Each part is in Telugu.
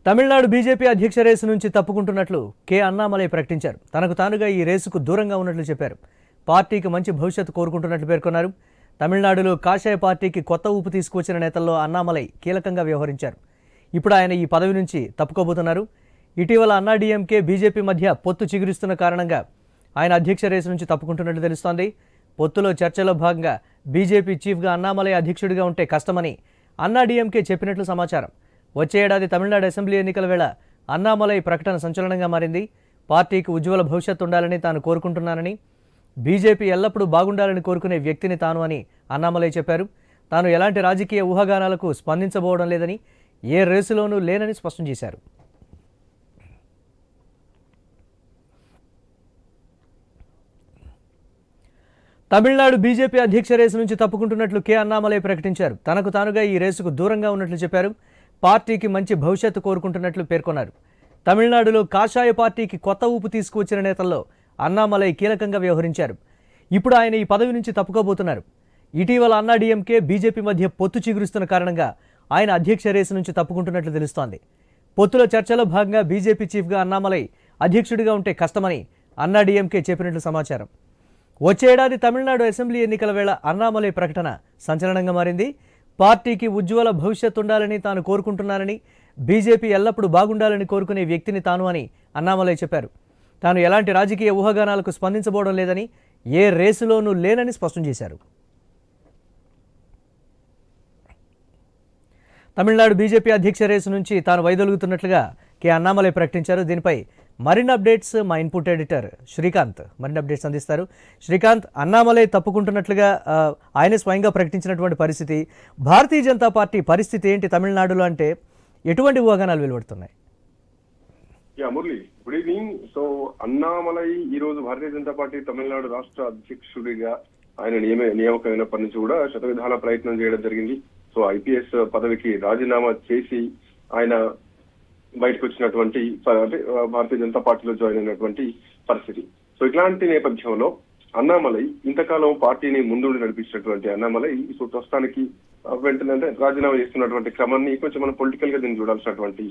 తమిళనాడు బీజేపీ అధ్యక్ష రేసు నుంచి తప్పుకుంటున్నట్లు కె అన్నామలై ప్రకటించారు. తనకు తానుగా ఈ రేసుకు దూరంగా ఉన్నట్లు చెప్పారు. పార్టీకి మంచి భవిష్యత్తు కోరుకుంటున్నట్లు పేర్కొన్నారు. తమిళనాడులో కాషాయ పార్టీకి కొత్త ఊపు తీసుకువచ్చిన నేతల్లో అన్నామలై కీలకంగా వ్యవహరించారు. ఇప్పుడు ఆయన ఈ పదవి నుంచి తప్పుకోబోతున్నారు. ఇటీవల అన్నాడీఎంకే బీజేపీ మధ్య పొత్తు చిగురిస్తున్న కారణంగా ఆయన అధ్యక్ష రేసు నుంచి తప్పుకుంటున్నట్లు తెలుస్తోంది. పొత్తులో చర్చలో భాగంగా బీజేపీ చీఫ్గా అన్నామలై అధ్యక్షుడిగా ఉంటే కష్టమని అన్నాడీఎంకే చెప్పినట్లు సమాచారం. వచ్చే ఏడాది తమిళనాడు అసెంబ్లీ ఎన్నికల వేళ అన్నామలై ప్రకటన సంచలనంగా మారింది. పార్టీకి ఉజ్వల భవిష్యత్తు ఉండాలని తాను కోరుకుంటున్నానని, బీజేపీ ఎల్లప్పుడూ బాగుండాలని కోరుకునే వ్యక్తిని తాను అని అన్నామలై చెప్పారు. తాను ఎలాంటి రాజకీయ ఊహాగానాలకు స్పందించబోవడం లేదని, ఏ రేసులోనూ లేనని స్పష్టం చేశారు. తమిళనాడు బీజేపీ అధ్యక్ష రేసు నుంచి తప్పుకుంటున్నట్లు కె అన్నామలై ప్రకటించారు. తనకు తానుగా ఈ రేసుకు దూరంగా ఉన్నట్లు చెప్పారు. పార్టీకి మంచి భవిష్యత్తు కోరుకుంటున్నట్లు పేర్కొన్నారు. తమిళనాడులో కాషాయ పార్టీకి కొత్త ఊపు తీసుకువచ్చిన నేతల్లో అన్నామలై కీలకంగా వ్యవహరించారు. ఇప్పుడు ఆయన ఈ పదవి నుంచి తప్పుకోబోతున్నారు. ఇటీవల అన్నాడీఎంకే బీజేపీ మధ్య పొత్తు చిగురుస్తున్న కారణంగా ఆయన అధ్యక్ష రేసు నుంచి తప్పుకుంటున్నట్లు తెలుస్తోంది. పొత్తుల చర్చలో భాగంగా బీజేపీ చీఫ్గా అన్నామలై అధ్యక్షుడిగా ఉంటే కష్టమని అన్నాడీఎంకే చెప్పినట్లు సమాచారం. వచ్చే ఏడాది తమిళనాడు అసెంబ్లీ ఎన్నికల వేళ అన్నామలై ప్రకటన సంచలనంగా మారింది. పార్టీకి ఉజ్వల భవిష్యత్తు ఉండాలని తాను కోరుకుంటున్నానని, బీజేపీ ఎల్లప్పుడూ బాగుండాలని కోరుకునే వ్యక్తిని తాను అని అన్నామలై చెప్పారు. తాను ఎలాంటి రాజకీయ ఊహాగానాలకు స్పందించబోవడం లేదని, ఏ రేసులోనూ లేనని స్పష్టం చేశారు. తమిళనాడు బీజేపీ అధ్యక్ష రేసు నుంచి తాను వైదొలుగుతున్నట్లుగా కె అన్నామలై ప్రకటించారు. దీనిపై మరిన్ని అప్డేట్స్ మా ఇన్పుట్ ఎడిటర్ శ్రీకాంత్ మరిన్ని అప్డేట్స్ అందిస్తారు. శ్రీకాంత్, అన్నామలై తప్పుకుంటున్నట్లుగా ఆయనే స్వయంగా ప్రకటించినటువంటి పరిస్థితి, భారతీయ జనతా పార్టీ పరిస్థితి ఏంటి తమిళనాడులో, అంటే ఎటువంటి ఊహాగానాలు వెలువడుతున్నాయి? Murali, good evening. So Annamalai ఈ రోజు భారతీయ జనతా పార్టీ తమిళనాడు రాష్ట్ర అధ్యక్షుడిగా ఆయన నియామకమైనప్పటి నుంచి కూడా శతవిధాల ప్రయత్నం చేయడం జరిగింది. సో ఐపీఎస్ పదవికి రాజీనామా చేసి ఆయన బయటకు వచ్చినటువంటి అంటే భారతీయ జనతా పార్టీలో జాయిన్ అయినటువంటి పరిస్థితి. సో ఇట్లాంటి నేపథ్యంలో అన్నామలై ఇంతకాలం పార్టీని ముందుండి నడిపించినటువంటి అన్నామలై ఇప్పుడు ప్రస్తుతానికి వెంటనే అంటే రాజీనామా చేస్తున్నటువంటి క్రమాన్ని కొంచెం మనం పొలిటికల్ గా దీన్ని చూడాల్సినటువంటి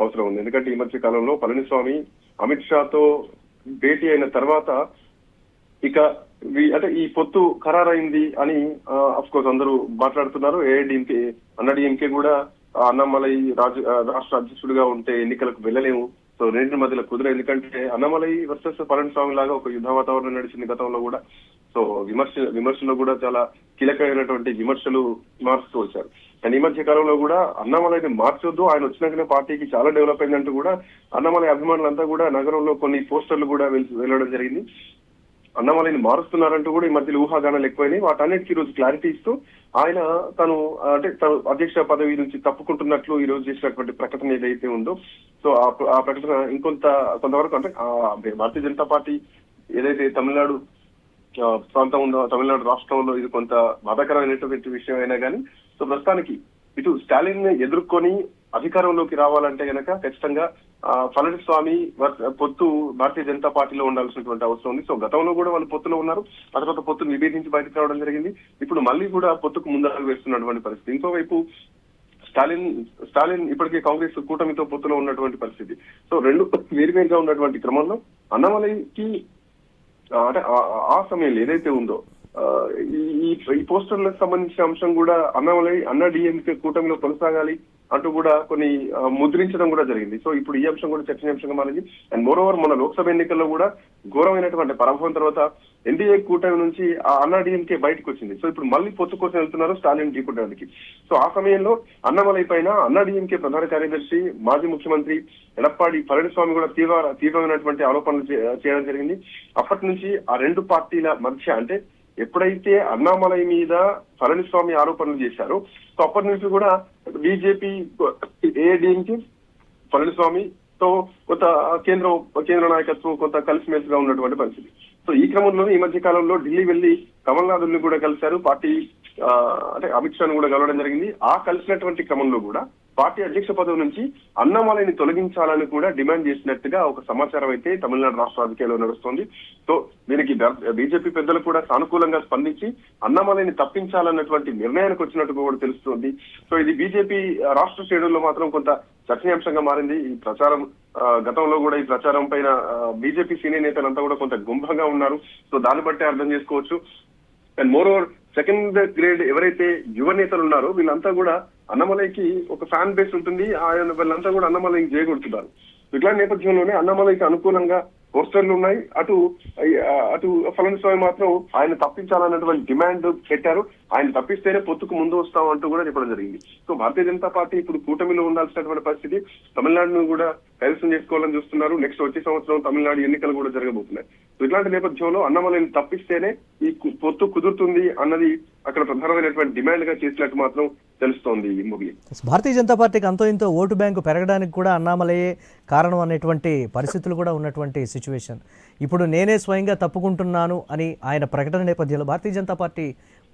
అవసరం ఉంది. ఎందుకంటే ఈ మధ్య కాలంలో పళనిస్వామి అమిత్ షాతో భేటీ అయిన తర్వాత ఇక అంటే ఈ పొత్తు ఖరారైంది అని అఫ్ కోర్స్ అందరూ మాట్లాడుతున్నారు. ఏఐడిఎంకే అన్నాడీఎంకే కూడా అన్నామలై రాష్ట్ర అధ్యక్షుడిగా ఉంటే ఎన్నికలకు వెళ్ళలేము, సో రెండింటి మధ్యలో కుదరదు. ఎందుకంటే అన్నామలై వర్సెస్ పళనిస్వామి లాగా ఒక యుద్ధ వాతావరణం నడిచింది గతంలో కూడా. సో విమర్శలో కూడా చాలా కీలకమైనటువంటి విమర్శలు మారుస్తూ వచ్చారు. కానీ ఈ మధ్య కాలంలో కూడా అన్నామలైని మార్చొద్దు, ఆయన వచ్చినాకనే పార్టీకి చాలా డెవలప్ అయిందంటూ కూడా అన్నామలై అభిమానులంతా కూడా నగరంలో కొన్ని పోస్టర్లు కూడా వెళ్ళడం జరిగింది. అన్నామలైని మారుస్తున్నారంటూ కూడా ఈ మధ్యలో ఊహాగానాలు ఎక్కువైనాయి. వాటన్నిటికీ ఈ రోజు క్లారిటీ ఇస్తూ ఆయన తను అధ్యక్ష పదవి నుంచి తప్పుకుంటున్నట్లు ఈ రోజు చేసినటువంటి ప్రకటన ఏదైతే ఉందో, సో ఆ ప్రకటన కొంతవరకు అంటే భారతీయ జనతా పార్టీ ఏదైతే తమిళనాడు ప్రాంతం ఉందో, తమిళనాడు రాష్ట్రంలో ఇది కొంత బాధాకరమైనటువంటి విషయం అయినా కానీ, సో ప్రస్తుతానికి ఇటు స్టాలిన్ ని ఎదుర్కొని అధికారంలోకి రావాలంటే గనక ఖచ్చితంగా పళనిస్వామి పొత్తు భారతీయ జనతా పార్టీలో ఉండాల్సినటువంటి అవసరం ఉంది. సో గతంలో కూడా వాళ్ళు పొత్తులో ఉన్నారు, ఆ తర్వాత పొత్తును విభేదించి బయటకు రావడం జరిగింది. ఇప్పుడు మళ్ళీ కూడా పొత్తుకు ముందడుగు వేస్తున్నటువంటి పరిస్థితి. ఇంకోవైపు స్టాలిన్ ఇప్పటికే కాంగ్రెస్ కూటమితో పొత్తులో ఉన్నటువంటి పరిస్థితి. సో రెండు వేరువేరుగా ఉన్నటువంటి క్రమంలో అన్నామలైకి అంటే ఆ సమయంలో ఏదైతే ఉందో ఈ పోస్టర్లకు సంబంధించిన అంశం కూడా అన్నాడీఎంకే కూటమిలో కొనసాగాలి అంటూ కూడా కొన్ని ముద్రించడం కూడా జరిగింది. సో ఇప్పుడు ఈ అంశం కూడా చర్చనీయాంశంగా మారింది. అండ్ మోరోవర్ మన లోక్సభ ఎన్నికల్లో కూడా ఘోరమైనటువంటి పరాభవం తర్వాత ఎన్డీఏ కూటమి నుంచి ఆ అన్నాడీఎంకే బయటకు వచ్చింది. సో ఇప్పుడు మళ్ళీ పొత్తు కోసం వెళ్తున్నారు స్టాలిన్ ఢీకొట్టడానికి. సో ఆ సమయంలో అన్నామలై పైన అన్నాడీఎంకే ప్రధాన కార్యదర్శి మాజీ ముఖ్యమంత్రి ఎడప్పాడి పళనిస్వామి కూడా తీవ్రమైనటువంటి ఆరోపణలు చేయడం జరిగింది. అప్పటి నుంచి ఆ రెండు పార్టీల మధ్య అంటే ఎప్పుడైతే అన్నామలై మీద పళనిస్వామి ఆరోపణలు చేశారో, సో అప్పటి నుంచి కూడా బీజేపీ ఏఐడిఎంకే పళనిస్వామితో కొంత కేంద్ర నాయకత్వం కొంత కలిసిమెలిసిగా ఉన్నటువంటి పరిస్థితి. సో ఈ క్రమంలోనే ఈ మధ్య కాలంలో ఢిల్లీ వెళ్లి కమల్నాథ్ ని కూడా కలిశారు. పార్టీ అంటే అమిత్ షాను కూడా కలవడం జరిగింది. ఆ కలిసినటువంటి క్రమంలో కూడా పార్టీ అధ్యక్ష పదవి నుంచి అన్నామలైని తొలగించాలని కూడా డిమాండ్ చేసినట్టుగా ఒక సమాచారం అయితే తమిళనాడు రాష్ట్ర రాజకీయాల్లో నడుస్తోంది. సో దీనికి బీజేపీ పెద్దలు కూడా సానుకూలంగా స్పందించి అన్నామలైని తప్పించాలన్నటువంటి నిర్ణయానికి వచ్చినట్టు కూడా తెలుస్తోంది. సో ఇది బీజేపీ రాష్ట్ర శ్రేణుల్లో మాత్రం కొంత చర్చనీయాంశంగా మారింది. ఈ ప్రచారం గతంలో కూడా ఈ ప్రచారం పైన బీజేపీ సీనియర్ నేతలంతా కూడా కొంత గుంభంగా ఉన్నారు. సో దాన్ని బట్టి అర్థం చేసుకోవచ్చు. And more over second grade ఎవరైతే యువ నేతలు ఉన్నారో వీళ్ళంతా కూడా అన్నమలైకి ఒక ఫ్యాన్ బేస్ ఉంటుంది. వీళ్ళంతా కూడా అన్నమలైకి చేయగొడుతున్నారు. ఇట్లాంటి నేపథ్యంలోనే అన్నమలైకి అనుకూలంగా పోస్టర్లు ఉన్నాయి. అటు పళనిస్వామి మాత్రం ఆయన తప్పించాలన్నటువంటి డిమాండ్ పెట్టారు. ఆయన తప్పిస్తేనే పొత్తుకు ముందు వస్తాం అంటూ కూడా చెప్పడం జరిగింది. సో భారతీయ జనతా పార్టీ ఇప్పుడు కూటమిలో ఉండాల్సినటువంటి పరిస్థితి. తమిళనాడును కూడా కైవసం చేసుకోవాలని చూస్తున్నారు. నెక్స్ట్ వచ్చే సంవత్సరం తమిళనాడు ఎన్నికలు కూడా జరగబోతున్నాయి. సో ఇట్లాంటి నేపథ్యంలో అన్నమలైని తప్పిస్తేనే ఈ పొత్తు కుదురుతుంది అన్నది అక్కడ ప్రధానమైనటువంటి డిమాండ్ గా చేసినట్టు మాత్రం తెలుస్తోంది. మురళి, భారతీయ జనతా పార్టీకి అంతో ఇంతో ఓటు బ్యాంకు పెరగడానికి కూడా అన్నామలయే కారణం అనేటువంటి పరిస్థితులు కూడా ఉన్నటువంటి సిచ్యువేషన్. ఇప్పుడు నేనే స్వయంగా తప్పుకుంటున్నాను అని ఆయన ప్రకటన నేపథ్యంలో భారతీయ జనతా పార్టీ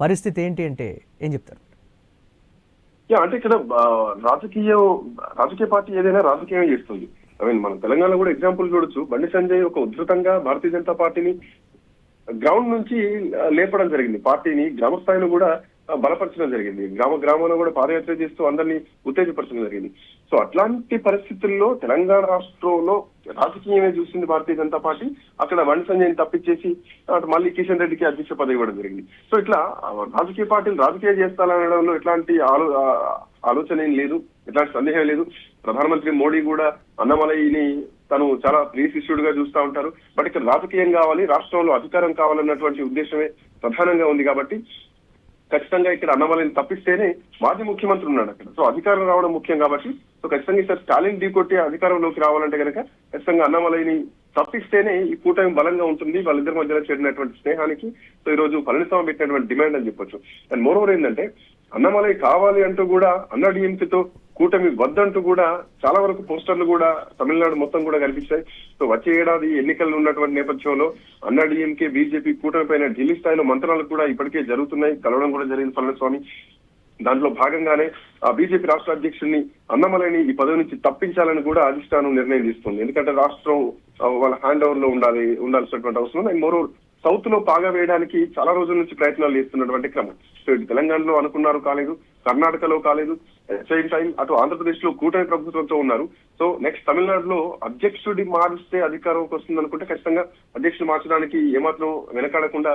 పరిస్థితి ఏంటి అంటే ఏం చెప్తారు? అంటే ఇక్కడ రాజకీయ పార్టీ ఏదైనా రాజకీయం చేస్తుంది. మన తెలంగాణలో కూడా ఎగ్జాంపుల్ చూడొచ్చు. బండి సంజయ్ ఒక ఉధృతంగా భారతీయ జనతా పార్టీని గ్రౌండ్ నుంచి లేపడం జరిగింది. పార్టీని గ్రామ స్థాయిలో కూడా బలపరచడం జరిగింది. గ్రామంలో కూడా పాదయాత్ర చేస్తూ అందరినీ ఉత్తేజపరచడం జరిగింది. సో అట్లాంటి పరిస్థితుల్లో తెలంగాణ రాష్ట్రంలో రాజకీయమే చూసింది భారతీయ జనతా పార్టీ. అక్కడ బండి సంజయ్ని తప్పించేసి మళ్ళీ కిషన్ రెడ్డికి అధ్యక్ష పదవి ఇవ్వడం జరిగింది. సో ఇట్లా రాజకీయ పార్టీలు రాజకీయ చేస్తారనడంలో ఎట్లాంటి ఆలోచన ఏం లేదు, ఎట్లాంటి సందేహం లేదు. ప్రధానమంత్రి మోడీ కూడా అన్నమలైని తను చాలా ప్రియ శిష్యుడిగా చూస్తూ ఉంటారు. బట్ ఇక్కడ రాజకీయం కావాలి, రాష్ట్రంలో అధికారం కావాలన్నటువంటి ఉద్దేశమే ప్రధానంగా ఉంది. కాబట్టి ఖచ్చితంగా ఇక్కడ అన్నమలైని తప్పిస్తేనే మాజీ ముఖ్యమంత్రి ఉన్నాడు అక్కడ. సో అధికారం రావడం ముఖ్యం కాబట్టి సో ఖచ్చితంగా ఈసారి స్టాలిన్ ఢీకొట్టి అధికారంలోకి రావాలంటే కనుక ఖచ్చితంగా అన్నమలైని తప్పిస్తేనే ఈ కూటమి బలంగా ఉంటుంది. వాళ్ళిద్దరి మధ్యలో చేరినటువంటి స్నేహానికి సో ఈ రోజు పళనిస్వామి పెట్టినటువంటి డిమాండ్ అని చెప్పొచ్చు. అండ్ మోరోవర్ ఏంటంటే అన్నమలై కావాలి అంటూ కూడా అన్నా డిఎంకేతో కూటమి వద్దంటూ కూడా చాలా వరకు పోస్టర్లు కూడా తమిళనాడు మొత్తం కూడా కనిపిస్తాయి. సో వచ్చే ఏడాది ఎన్నికలు ఉన్నటువంటి నేపథ్యంలో అన్నా డిఎంకే బీజేపీ కూటమి పైన ఢిల్లీ స్థాయిలో మంత్రాలు కూడా ఇప్పటికే జరుగుతున్నాయి. కలవడం కూడా జరిగింది పళనిస్వామి. దాంట్లో భాగంగానే ఆ బీజేపీ రాష్ట్ర అధ్యక్షుడిని అన్నమలైని ఈ పదవి నుంచి తప్పించాలని కూడా అధిష్టానం నిర్ణయం తీసుకుంది. ఎందుకంటే రాష్ట్రం వాళ్ళ హ్యాండ్ ఓవర్ లో ఉండాల్సినటువంటి అవసరం. అండ్ మోరోవర్ సౌత్ లో పాగా వేయడానికి చాలా రోజుల నుంచి ప్రయత్నాలు చేస్తున్నటువంటి క్రమం. సో ఇటు తెలంగాణలో అనుకున్నారు కాలేదు, కర్ణాటకలో కాలేదు, సేమ్ టైం అటు ఆంధ్రప్రదేశ్ లో కూటమి ప్రభుత్వంతో ఉన్నారు. సో నెక్స్ట్ తమిళనాడులో అధ్యక్షుడి మారిస్తే అధికారంకి వస్తుంది అనుకుంటే ఖచ్చితంగా అధ్యక్షుడు మార్చడానికి ఏమాత్రం వెనకాడకుండా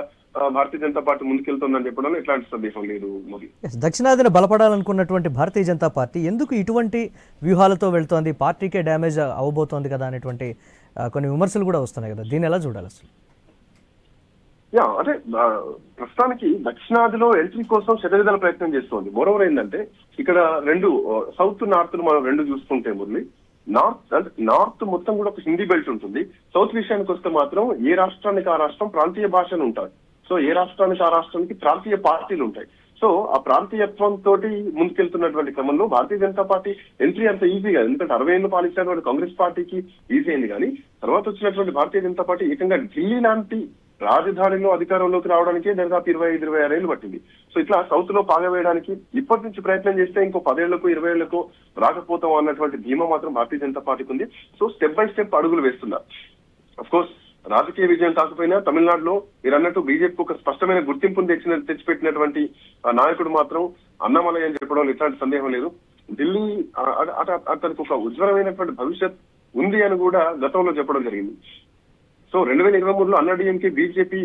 భారతీయ జనతా పార్టీ ముందుకెళ్తుందని చెప్పడంలో ఎట్లాంటి సందేహం లేదు. మోదీ దక్షిణాదిన బలపడాలనుకున్నటువంటి భారతీయ జనతా పార్టీ ఎందుకు ఇటువంటి వ్యూహాలతో వెళ్తోంది? పార్టీకే డ్యామేజ్ అవ్వబోతోంది కదా అనేటువంటి కొన్ని విమర్శలు కూడా వస్తున్నాయి కదా, దీన్ని ఎలా చూడాలి అసలు? అంటే ప్రస్తుతానికి దక్షిణాదిలో ఎంట్రీ కోసం శతవిధాల ప్రయత్నం చేస్తోంది. మరోవర్ ఏంటంటే ఇక్కడ రెండు సౌత్ నార్త్ మనం రెండు చూసుకుంటే మురళి, నార్త్ మొత్తం కూడా ఒక హిందీ బెల్ట్ ఉంటుంది. సౌత్ విషయానికి వస్తే మాత్రం ఏ రాష్ట్రానికి ఆ రాష్ట్రం ప్రాంతీయ భాషలు ఉంటాయి. సో ఏ రాష్ట్రానికి ఆ రాష్ట్రానికి ప్రాంతీయ పార్టీలు ఉంటాయి. సో ఆ ప్రాంతీయత్వం తోటి ముందుకెళ్తున్నటువంటి క్రమంలో భారతీయ జనతా పార్టీ ఎంట్రీ అంత ఈజీగా, ఎందుకంటే 60 ఏళ్ళు పాలించినటువంటి కాంగ్రెస్ పార్టీకి ఈజీ అయింది. కానీ తర్వాత వచ్చినటువంటి భారతీయ జనతా పార్టీ ఏకంగా ఢిల్లీ లాంటి రాజధానిలో అధికారంలోకి రావడానికి దాదాపు 25-26 ఏళ్ళు పట్టింది. సో ఇట్లా సౌత్ లో పాగవేయడానికి ఇప్పటి నుంచి ప్రయత్నం చేస్తే ఇంకో 10 ఏళ్లకు 20 ఏళ్లకు రాకపోతాం అన్నటువంటి ధీమా మాత్రం భారతీయ జనతా పార్టీకి ఉంది. సో స్టెప్ బై స్టెప్ అడుగులు వేస్తున్నారు. అఫ్ కోర్స్ రాజకీయ విజయం కాకపోయినా తమిళనాడులో మీరు అన్నట్టు బీజేపీకి ఒక స్పష్టమైన గుర్తింపును తెచ్చిపెట్టినటువంటి నాయకుడు మాత్రం అన్నామలై అని చెప్పడం ఎట్లాంటి సందేహం లేదు. ఢిల్లీ అతనికి ఒక ఉజ్వలమైనటువంటి భవిష్యత్ ఉంది అని కూడా గతంలో చెప్పడం జరిగింది. సో 2023లో అన్నా డిఎంకే బీజేపీ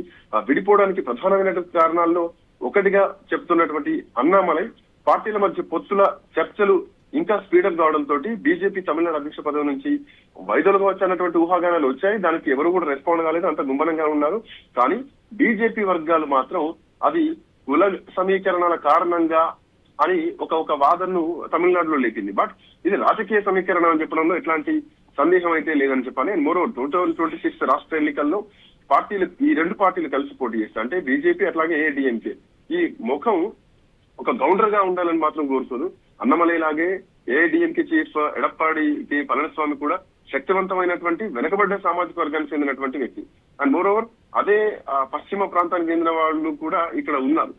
విడిపోవడానికి ప్రధానమైనటువంటి కారణాల్లో ఒకటిగా చెప్తున్నటువంటి అన్నామలై పార్టీల మధ్య పొత్తుల చర్చలు ఇంకా స్పీడప్ కావడంతో బీజేపీ తమిళనాడు అధ్యక్ష పదవి నుంచి వైదొలగవచ్చు అన్నటువంటి ఊహాగానాలు వచ్చాయి. దానికి ఎవరు కూడా రెస్పాండ్ కాలేదు, అంత గుంభనంగా ఉన్నారు. కానీ బీజేపీ వర్గాలు మాత్రం అది కుల సమీకరణల కారణంగా అని ఒక వాదనను తమిళనాడులో లేపింది. బట్ ఇది రాజకీయ సమీకరణ అని చెప్పడంలో ఎట్లాంటి సందేహం అయితే లేదని చెప్పాలి. మరో 2026 రాష్ట్ర ఎన్నికల్లో ఈ రెండు పార్టీలు కలిసి పోటీ చేస్తాయి. అంటే బీజేపీ అట్లాగే ఏఐడిఎంకే ఈ ముఖం ఒక గౌండర్ గా ఉండాలని మాత్రం కోరుకోదు. అన్నమలై లాగే ఏఐడిఎంకే చీఫ్ ఎడప్పాడికి పళనిస్వామి కూడా శక్తివంతమైనటువంటి వెనకబడ్డ సామాజిక వర్గానికి చెందినటువంటి వ్యక్తి. అండ్ మోరోవర్ అదే పశ్చిమ ప్రాంతానికి చెందిన వాళ్ళు కూడా ఇక్కడ ఉన్నారు.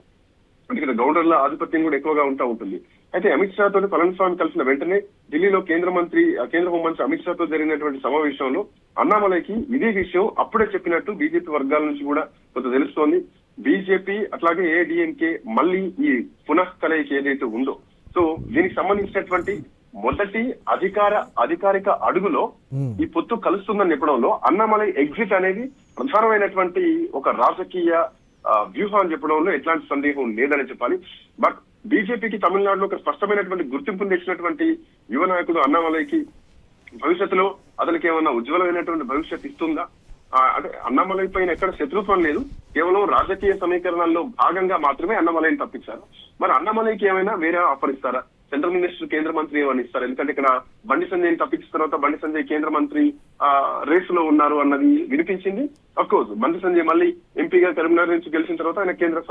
అంటే ఇక్కడ గౌండర్ల ఆధిపత్యం కూడా ఎక్కువగా ఉంటుంది. అయితే అమిత్ షా తోటి పళనిస్వామి కలిసిన వెంటనే ఢిల్లీలో కేంద్ర హోంమంత్రి అమిత్ షాతో జరిగినటువంటి సమావేశంలో అన్నామలైకి ఇదే విషయం అప్పుడే చెప్పినట్టు బీజేపీ వర్గాల నుంచి కూడా కొంత తెలుస్తోంది. బీజేపీ అట్లాగే ఏఐడిఎంకే మళ్ళీ ఈ పునః కలయిక ఏదైతే ఉందో, సో దీనికి సంబంధించినటువంటి మొదటి అధికారిక అడుగులో ఈ పొత్తు కలుస్తుందని చెప్పడంలో అన్నామలై ఎగ్జిట్ అనేది ప్రధానమైనటువంటి ఒక రాజకీయ వ్యూహం అని చెప్పడంలో ఎట్లాంటి సందేహం లేదని చెప్పాలి. బట్ బీజేపీకి తమిళనాడులో ఒక స్పష్టమైనటువంటి గుర్తింపును తెచ్చినటువంటి యువ నాయకుడు అన్నామలైకి భవిష్యత్తులో అతనికి ఏమన్నా ఉజ్వలమైనటువంటి భవిష్యత్తు ఇస్తుందా? అంటే అన్నామలై పైన ఎక్కడ శత్రుత్వం లేదు, కేవలం రాజకీయ సమీకరణాల్లో భాగంగా మాత్రమే అన్నామలైని తప్పించారు. మరి అన్నామలైకి ఏమైనా వేరే ఆఫర్ ఇస్తారా? సెంట్రల్ మినిస్టర్ కేంద్ర మంత్రి ఏమని ఇస్తారు? ఎందుకంటే ఇక్కడ బండి సంజయ్ తప్పించిన తర్వాత బండి సంజయ్ కేంద్ర మంత్రి రేసులో ఉన్నారు అన్నది వినిపించింది. అఫ్ కోర్స్ బండి సంజయ్ మళ్ళీ ఎంపీగా కరీంనగర్ నుంచి గెలిచిన తర్వాత ఆయన కేంద్ర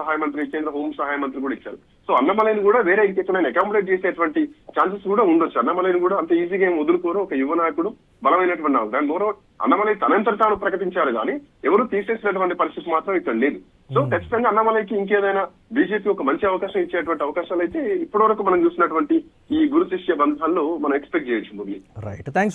హోం సహాయ మంత్రి కూడా ఇచ్చారు. సో అన్నమలైని కూడా వేరే ఇంకెక్కడైనా అకామిడేట్ చేసేటువంటి ఛాన్సెస్ కూడా ఉండొచ్చు. అన్నమలైని కూడా అంత ఈజీగా ఏం వదులుకోరు. ఒక యువ నాయకుడు, బలమైనటువంటి నాయకుడు. దాని మోరో అన్నమలై తనంతట తాను ప్రకటించారు కానీ ఎవరు తీసేసినటువంటి పరిస్థితి మాత్రం ఇక్కడ లేదు. సో ఖచ్చితంగా అన్నమలైకి ఇంకేదైనా బీజేపీ ఒక మంచి అవకాశం ఇచ్చేటువంటి అవకాశాలు అయితే ఇప్పటి వరకు మనం చూసినటువంటి ఈ గురు శిష్య బంధాల్లో మనం ఎక్స్పెక్ట్ చేయొచ్చు. Right, thanks.